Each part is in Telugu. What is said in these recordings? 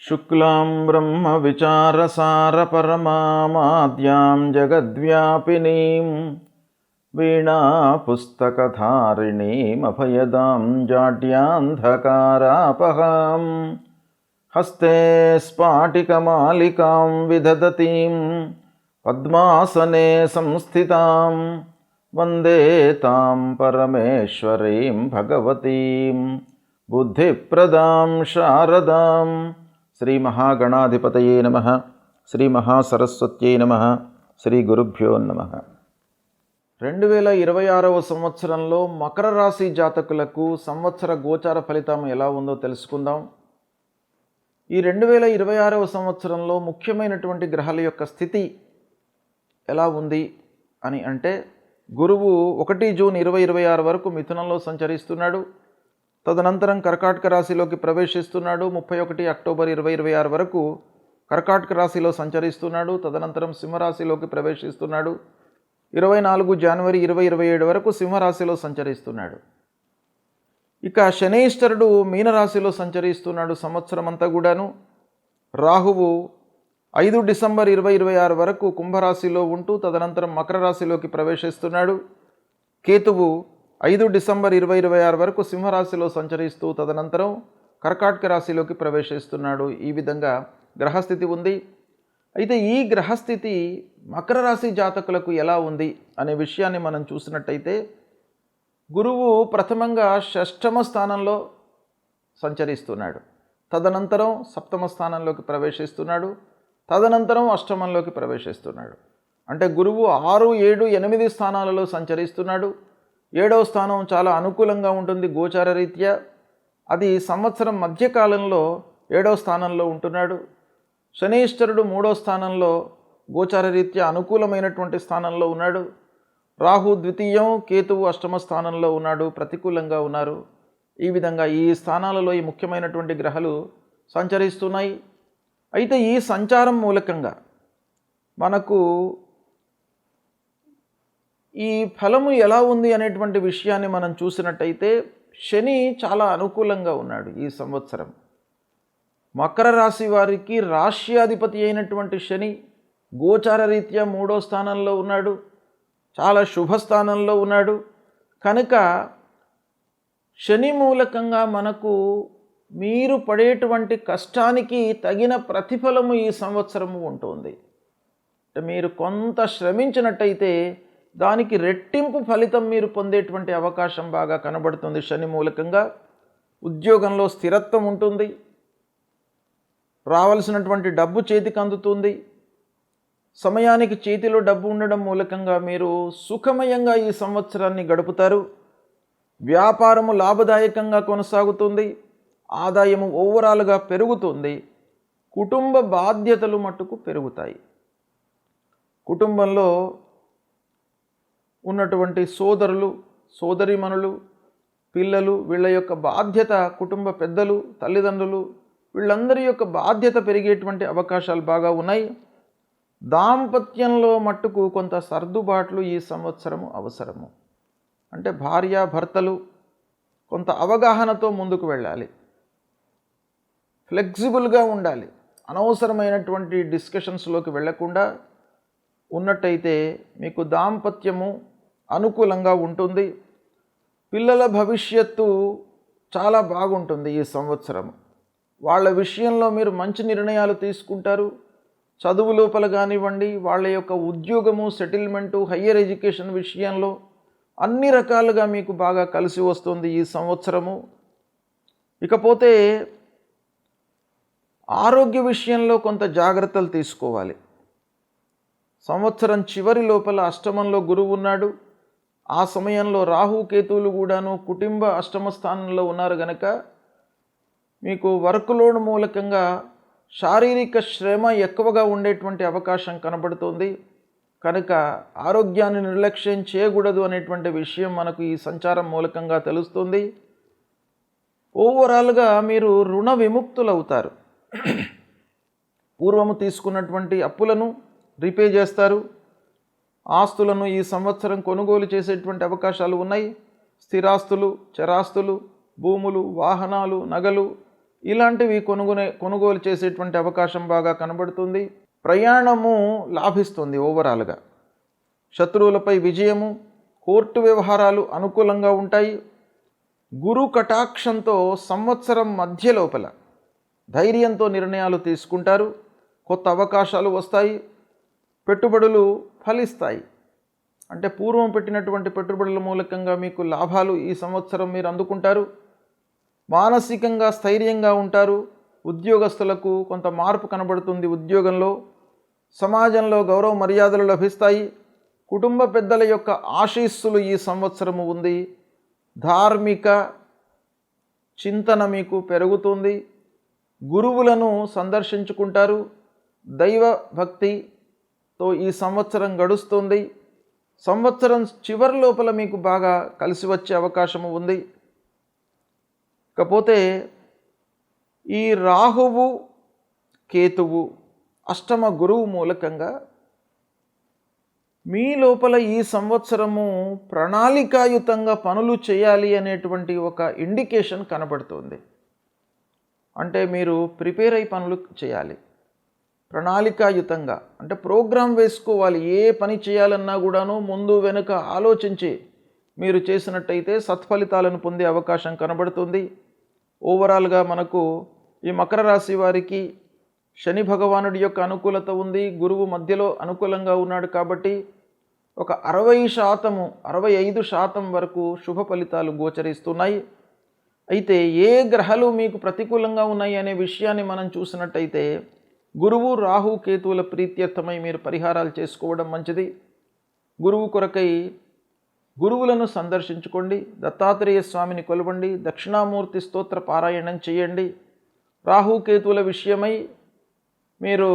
శుక్లాం బ్రహ్మవిచారసారపరమామాద్యాం జగద్వ్యాపినీం వీణాపుస్తకధారిణీమభయదాం జాడ్యాంధకారాపహాం హస్తే స్ఫాటికమాలికాం విదధతీం పద్మాసనే సంస్థితాం వందే తాం పరమేశ్వరీం భగవతీం బుద్ధిప్రదాం శారదాం. శ్రీ మహాగణాధిపతయే నమః. శ్రీ మహాసరస్వత్యై నమః. శ్రీ గురుభ్యో నమః. 2026వ సంవత్సరంలో మకర రాశి జాతకులకు సంవత్సర గోచార ఫలితం ఎలా ఉందో తెలుసుకుందాం. ఈ 2026వ సంవత్సరంలో ముఖ్యమైనటువంటి గ్రహాల యొక్క స్థితి ఎలా ఉంది అని అంటే, గురువు 1 జూన్ 2026 వరకు మిథునంలో సంచరిస్తున్నాడు. తదనంతరం కర్కాటక రాశిలోకి ప్రవేశిస్తున్నాడు. 31 అక్టోబర్ 2026 వరకు కర్కాటక రాశిలో సంచరిస్తున్నాడు. తదనంతరం సింహరాశిలోకి ప్రవేశిస్తున్నాడు. 24 జనవరి 2027 వరకు సింహరాశిలో సంచరిస్తున్నాడు. ఇక శనైశ్వరుడు మీనరాశిలో సంచరిస్తున్నాడు సంవత్సరం అంతా కూడాను. రాహువు 5 డిసెంబర్ 2026 వరకు కుంభరాశిలో ఉంటూ తదనంతరం మకర రాశిలోకి ప్రవేశిస్తున్నాడు. కేతువు 5 డిసెంబర్ 2026 వరకు సింహరాశిలో సంచరిస్తూ తదనంతరం కర్కాటక రాశిలోకి ప్రవేశిస్తున్నాడు. ఈ విధంగా గ్రహస్థితి ఉంది. అయితే ఈ గ్రహస్థితి మకర రాశి జాతకులకు ఎలా ఉంది అనే విషయాన్ని మనం చూసినట్టయితే, గురువు ప్రథమంగా 6వ స్థానంలో సంచరిస్తున్నాడు. తదనంతరం 7వ స్థానంలోకి ప్రవేశిస్తున్నాడు. తదనంతరం 8మంలోకి ప్రవేశిస్తున్నాడు. అంటే గురువు 6, 7, 8 స్థానాలలో సంచరిస్తున్నాడు. 7వ స్థానం చాలా అనుకూలంగా ఉంటుంది గోచార రీత్యా. అది సంవత్సరం మధ్యకాలంలో 7వ స్థానంలో ఉంటున్నాడు. శనీశ్వరుడు 3వ స్థానంలో గోచార రీత్యా అనుకూలమైనటువంటి స్థానంలో ఉన్నాడు. రాహు ద్వితీయం, కేతువు 8వ స్థానంలో ఉన్నాడు, ప్రతికూలంగా ఉన్నారు. ఈ విధంగా ఈ స్థానాలలో ఈ ముఖ్యమైనటువంటి గ్రహాలు సంచరిస్తున్నాయి. అయితే ఈ సంచారం మూలకంగా మనకు ఈ ఫలము ఎలా ఉంది అనేటువంటి విషయాన్ని మనం చూసినట్టయితే, శని చాలా అనుకూలంగా ఉన్నాడు ఈ సంవత్సరం. మకర రాశి వారికి రాశ్యాధిపతి అయినటువంటి శని గోచార రీత్యా 3వ స్థానంలో ఉన్నాడు, చాలా శుభస్థానంలో ఉన్నాడు. కనుక శని మూలకంగా మనకు మీరు పడేటువంటి కష్టానికి తగిన ప్రతిఫలము ఈ సంవత్సరము ఉంటుంది. మీరు కొంత శ్రమించినట్టయితే దానికి రెట్టింపు ఫలితం మీరు పొందేటువంటి అవకాశం బాగా కనబడుతుంది. శని మూలకంగా ఉద్యోగంలో స్థిరత్వం ఉంటుంది, రావాల్సినటువంటి డబ్బు చేతికి అందుతుంది. సమయానికి చేతిలో డబ్బు ఉండడం మూలకంగా మీరు సుఖమయంగా ఈ సంవత్సరాన్ని గడుపుతారు. వ్యాపారము లాభదాయకంగా కొనసాగుతుంది, ఆదాయము ఓవరాల్గా పెరుగుతుంది. కుటుంబ బాధ్యతలు మట్టుకు పెరుగుతాయి. కుటుంబంలో ఉన్నటువంటి సోదరులు, సోదరీమణులు, పిల్లలు, వీళ్ళ యొక్క బాధ్యత, కుటుంబ పెద్దలు, తల్లిదండ్రులు, వీళ్ళందరి యొక్క బాధ్యత పెరిగేటువంటి అవకాశాలు బాగా ఉన్నాయి. దాంపత్యంలో మట్టుకు కొంత సర్దుబాట్లు ఈ సంవత్సరము అవసరము. అంటే భార్యాభర్తలు కొంత అవగాహనతో ముందుకు వెళ్ళాలి, ఫ్లెక్సిబుల్గా ఉండాలి. అనవసరమైనటువంటి డిస్కషన్స్లోకి వెళ్లకుండా ఉన్నట్టయితే మీకు దాంపత్యము అనుకూలంగా ఉంటుంది. పిల్లల భవిష్యత్తు చాలా బాగుంటుంది ఈ సంవత్సరం. వాళ్ళ విషయంలో మీరు మంచి నిర్ణయాలు తీసుకుంటారు. చదువు లోపల కానివ్వండి, వాళ్ళ యొక్క ఉద్యోగము, సెటిల్మెంటు, హయ్యర్ ఎడ్యుకేషన్ విషయంలో అన్ని రకాలుగా మీకు బాగా కలిసి వస్తుంది ఈ సంవత్సరము. ఇకపోతే ఆరోగ్య విషయంలో కొంత జాగ్రత్తలు తీసుకోవాలి. సంవత్సరం చివరి లోపల 8మంలో గురువు ఉన్నాడు. ఆ సమయంలో రాహు కేతువులు కూడాను కుటుంబ 8మ స్థానంలో ఉన్నారు కనుక మీకు వర్క్ లోడ్ మూలకంగా శారీరక శ్రమ ఎక్కువగా ఉండేటువంటి అవకాశం కనబడుతుంది. కనుక ఆరోగ్యాన్ని నిర్లక్ష్యం చేయకూడదు అనేటువంటి విషయం మనకు ఈ సంచారం మూలకంగా తెలుస్తుంది. ఓవరాల్గా మీరు రుణ విముక్తులవుతారు. పూర్వము తీసుకున్నటువంటి అప్పులను రీపే చేస్తారు. ఆస్తులను ఈ సంవత్సరం కొనుగోలు చేసేటువంటి అవకాశాలు ఉన్నాయి. స్థిరాస్తులు, చరాస్తులు, భూములు, వాహనాలు, నగలు ఇలాంటివి కొనుగోలు చేసేటువంటి అవకాశం బాగా కనబడుతుంది. ప్రయాణము లాభిస్తుంది. ఓవరాల్గా శత్రువులపై విజయము, కోర్టు వ్యవహారాలు అనుకూలంగా ఉంటాయి. గురు కటాక్షంతో సంవత్సరం మధ్య లోపల ధైర్యంతో నిర్ణయాలు తీసుకుంటారు. కొత్త అవకాశాలు వస్తాయి. పెట్టుబడులు ఫలిస్తాయి. అంటే పూర్వం పెట్టినటువంటి పెట్టుబడుల మూలకంగా మీకు లాభాలు ఈ సంవత్సరం మీరు అందుకుంటారు. మానసికంగా స్థైర్యంగా ఉంటారు. ఉద్యోగస్తులకు కొంత మార్పు కనబడుతుంది. ఉద్యోగంలో, సమాజంలో గౌరవ మర్యాదలు లభిస్తాయి. కుటుంబ పెద్దల యొక్క ఆశీస్సులు ఈ సంవత్సరము ఉంది. ధార్మిక చింతన మీకు పెరుగుతుంది. గురువులను సందర్శించుకుంటారు. దైవ భక్తితో ఈ సంవత్సరం గడుస్తుంది. సంవత్సరం చివరి లోపల మీకు బాగా కలిసి వచ్చే అవకాశము ఉంది. కాకపోతే ఈ రాహువు, కేతువు, అష్టమ గురువు మూలకంగా మీ లోపల ఈ సంవత్సరము ప్రణాళికాయుతంగా పనులు చేయాలి అనేటువంటి ఒక ఇండికేషన్ కనబడుతుంది. అంటే మీరు ప్రిపేర్ అయి పనులు చేయాలి. ప్రణాళికాయుతంగా అంటే ప్రోగ్రాం వేసుకోవాలి. ఏ పని చేయాలన్నా కూడాను ముందు వెనుక ఆలోచించి మీరు చేసినట్టయితే సత్ఫలితాలను పొందే అవకాశం కనబడుతుంది. ఓవరాల్గా మనకు ఈ మకర రాశి వారికి శని భగవానుడి యొక్క అనుకూలత ఉంది. గురువు మధ్యలో అనుకూలంగా ఉన్నాడు కాబట్టి ఒక 60%, 65% వరకు శుభ ఫలితాలు గోచరిస్తున్నాయి. అయితే ఏ గ్రహాలు మీకు ప్రతికూలంగా ఉన్నాయి అనే విషయాన్ని మనం చూసినట్టయితే గురువు, రాహు, కేతువుల ప్రీత్యర్థమై మీరు పరిహారాలు చేసుకోవడం మంచిది. గురువు కొరకై గురువులను సందర్శించుకోండి. దత్తాత్రేయ స్వామిని కొలవండి. దక్షిణామూర్తి స్తోత్ర పారాయణం చేయండి. రాహుకేతువుల విషయమై మీరు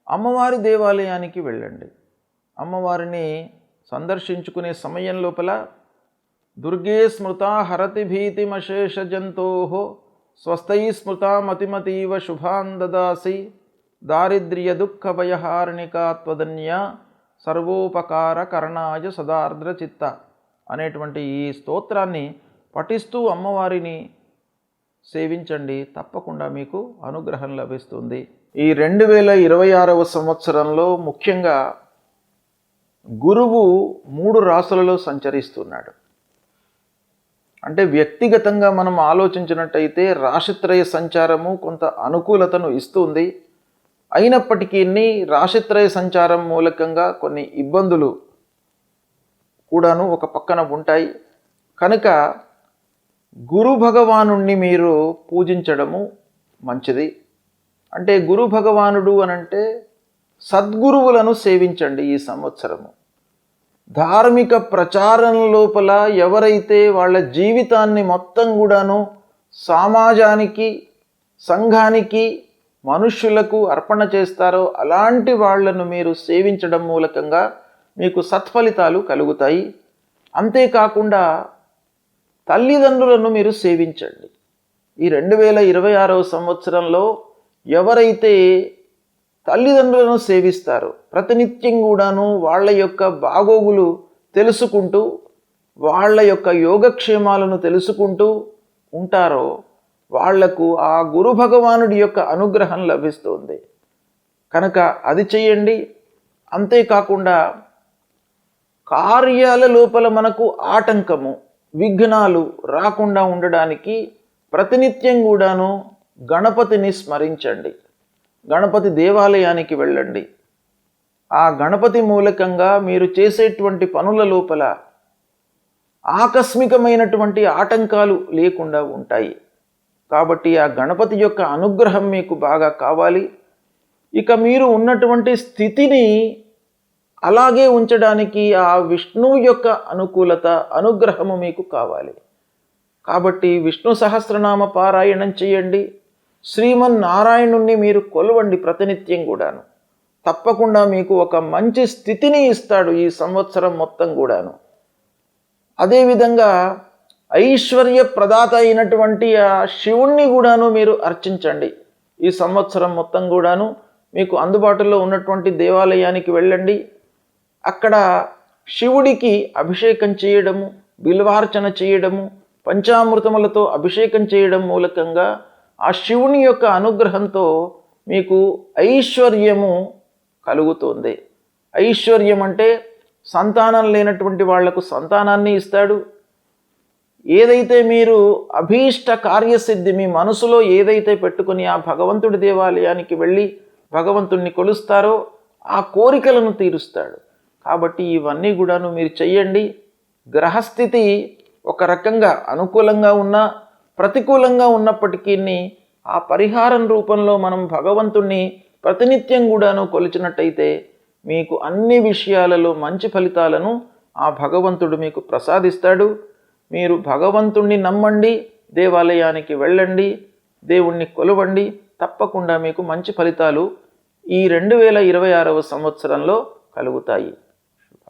అమ్మవారి దేవాలయానికి వెళ్ళండి. అమ్మవారిని సందర్శించుకునే సమయం లోపల దుర్గే స్మృత హరతి భీతిమశేష జంతోః స్వస్థై స్మృత మతిమతీవ శుభాన్ దదాసి దారిద్ర్య దుఃఖ భయహారిణికా త్వదన్య సర్వోపకార కరణాయ సదార్ద్ర చిత్త అనేటువంటి ఈ స్తోత్రాన్ని పఠిస్తూ అమ్మవారిని సేవించండి. తప్పకుండా మీకు అనుగ్రహం లభిస్తుంది. ఈ 2026వ సంవత్సరంలో ముఖ్యంగా గురువు 3 రాశులలో సంచరిస్తున్నాడు. అంటే వ్యక్తిగతంగా మనం ఆలోచించినట్టయితే రాశిత్రయ సంచారము కొంత అనుకూలతను ఇస్తుంది. అయినప్పటికీ రాశిత్రయ సంచారం మూలకంగా కొన్ని ఇబ్బందులు కూడాను ఒక పక్కన ఉంటాయి. కనుక గురు భగవానుణ్ణి మీరు పూజించడము మంచిది. అంటే గురు భగవానుడు అనంటే సద్గురువులను సేవించండి. ఈ సంవత్సరము ధార్మిక ప్రచారం లోపల ఎవరైతే వాళ్ళ జీవితాన్ని మొత్తం కూడాను సమాజానికి, సంఘానికి, మనుష్యులకు అర్పణ చేస్తారో అలాంటి వాళ్లను మీరు సేవించడం మూలకంగా మీకు సత్ఫలితాలు కలుగుతాయి. అంతేకాకుండా తల్లిదండ్రులను మీరు సేవించండి. ఈ 2026వ సంవత్సరంలో ఎవరైతే తల్లిదండ్రులను సేవిస్తారో ప్రతినిత్యం కూడాను వాళ్ళ యొక్క బాగోగులు తెలుసుకుంటూ, వాళ్ళ యొక్క యోగక్షేమాలను తెలుసుకుంటూ ఉంటారో వాళ్లకు ఆ గురు భగవానుడి యొక్క అనుగ్రహం లభిస్తుంది. కనుక అది చేయండి. అంతేకాకుండా కార్యాల లోపల మనకు ఆటంకము, విఘ్నాలు రాకుండా ఉండడానికి ప్రతినిత్యం కూడాను గణపతిని స్మరించండి. గణపతి దేవాలయానికి వెళ్ళండి. ఆ గణపతి మూలకంగా మీరు చేసేటువంటి పనుల లోపల ఆకస్మికమైనటువంటి ఆటంకాలు లేకుండా ఉంటాయి. కాబట్టి ఆ గణపతి యొక్క అనుగ్రహం మీకు బాగా కావాలి. ఇక మీరు ఉన్నటువంటి స్థితిని అలాగే ఉంచడానికి ఆ విష్ణువు యొక్క అనుకూలత, అనుగ్రహము మీకు కావాలి. కాబట్టి విష్ణు సహస్రనామ పారాయణం చేయండి. శ్రీమన్నారాయణుణ్ణి మీరు కొలవండి ప్రతినిత్యం కూడాను. తప్పకుండా మీకు ఒక మంచి స్థితిని ఇస్తాడు ఈ సంవత్సరం మొత్తం కూడాను. అదేవిధంగా ఐశ్వర్య ప్రదాత అయినటువంటి ఆ శివుణ్ణి కూడాను మీరు అర్చించండి. ఈ సంవత్సరం మొత్తం కూడాను మీకు అందుబాటులో ఉన్నటువంటి దేవాలయానికి వెళ్ళండి. అక్కడ శివుడికి అభిషేకం చేయడము, బిల్వార్చన చేయడము, పంచామృతములతో అభిషేకం చేయడం మూలకంగా ఆ శివుని యొక్క అనుగ్రహంతో మీకు ఐశ్వర్యము కలుగుతుంది. ఐశ్వర్యం అంటే సంతానం లేనటువంటి వాళ్లకు సంతానాన్ని ఇస్తాడు. ఏదైతే మీరు అభీష్ట కార్యసిద్ధి మీ మనసులో ఏదైతే పెట్టుకుని ఆ భగవంతుడి దేవాలయానికి వెళ్ళి భగవంతుణ్ణి కొలుస్తారో ఆ కోరికలను తీరుస్తాడు. కాబట్టి ఇవన్నీ కూడాను మీరు చెయ్యండి. గ్రహస్థితి ఒక రకంగా అనుకూలంగా ఉన్నా ప్రతికూలంగా ఉన్నప్పటికీ ఆ పరిహారం రూపంలో మనం భగవంతుణ్ణి ప్రతినిత్యం కూడాను కొలిచినట్టయితే మీకు అన్ని విషయాలలో మంచి ఫలితాలను ఆ భగవంతుడు మీకు ప్రసాదిస్తాడు. మీరు భగవంతుణ్ణి నమ్మండి, దేవాలయానికి వెళ్ళండి, దేవుణ్ణి కొలవండి. తప్పకుండా మీకు మంచి ఫలితాలు ఈ 2026వ సంవత్సరంలో కలుగుతాయి.